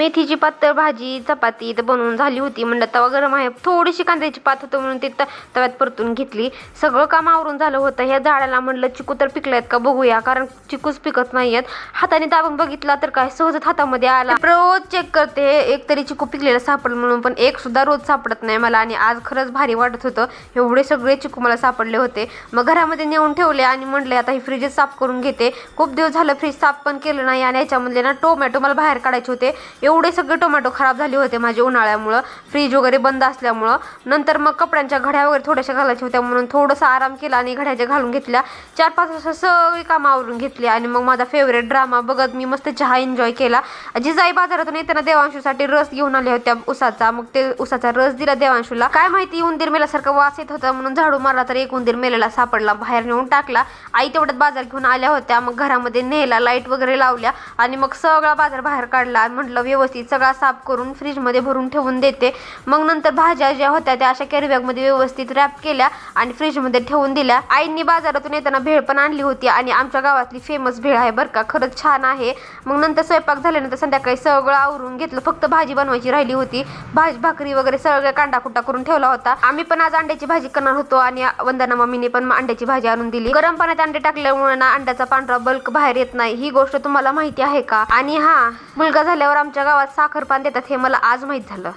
मेथीची पातळ भाजी चपाती इथं बनवून झाली होती. म्हणलं तवा गरम आहे, थोडीशी कांद्याची पात होतं म्हणून ती तव्यात परतून घेतली. सगळं काम आवरून झालं होतं. ह्या झाडाला म्हणलं चिकू तर पिकलेत का बघूया, कारण चिकूच पिकत नाहीयेत. हाताने दाबून बघितला तर काय सहजच हातामध्ये आला. रोज चेक करते एक तरी चिकू पिकलेला सापडलं म्हणून, पण एक सुद्धा रोज सापडत नाही मला. आणि आज खरंच भारी वाटत होतं, एवढे सगळे चिकू मला सापडले होते. मग घरामध्ये नेऊन ठेवले आणि म्हणले आता ही फ्रीजच साफ करून घेते. खूप दिवस झालं फ्रीज साफ पण केलं नाही. आणि याच्यामधले ना टोमॅटो मला बाहेर काढायचे होते. एवढे सगळे टोमॅटो खराब झाले होते माझे उन्हाळ्यामुळं, फ्रीज वगैरे बंद असल्यामुळं. नंतर मग कपड्यांच्या घड्या वगैरे थोड्याशा घालायच्या होत्या म्हणून थोडासा आराम केला आणि घड्याच्या घालून घेतल्या. 4-5 वाजता सगळी कामं आवरून घेतली. आणि मग माझा फेवरेट ड्रामा बघत मी मस्त चहा एन्जॉय केला. जिजाई बाजारातून येताना देवांशूसाठी रस घेऊन आल्या होत्या उसाचा. मग ते उसाचा रस दिला देवांशूला. काय माहिती उंदीर मेल्यासारखा वास येत होता म्हणून झाडू मारला तर एक उंदीर मेलेला सापडला, बाहेर नेऊन टाकला. आई तेवढ्यात बाजार घेऊन आल्या होत्या. मग घरामध्ये नेला, लाईट वगैरे लावल्या आणि मग सगळा बाजार बाहेर काढला. म्हटलं व्यवस्थित सगळा साफ करून फ्रीजमध्ये भरून ठेवून देते. मग नंतर भाज्या ज्या होत्या त्या अशा कॅरी बॅगमध्ये व्यवस्थित रॅप केल्या आणि फ्रीजमध्ये ठेवून दिल्या. आईंनी बाजारातून येताना भेळ पण आणली होती आणि आमच्या गावातली फेमस भेळ आहे बरं का, खरंच छान आहे. मग नंतर स्वयंपाक झाल्यानंतर संध्याकाळी सगळं आवरून घेतलं, फक्त भाजी बनवायची राहिली होती. भाकरी वगैरे सगळं कांडाकुटा करून ठेवला होता. आम्ही पण आज अंड्याची भाजी करणार होतो आणि वंदना मम्मीने पण अंड्याची भाजी आणून दिली. गरम पाण्यात अंडे टाकल्यामुळे ना अंड्याचा पांढरा बल्क बाहेर येत नाही. ही गोष्ट तुम्हाला माहिती आहे का? आणि हा, मुलगा झाल्यावर आमच्या गावात साखर पान देतात हे मला आज माहित झालं.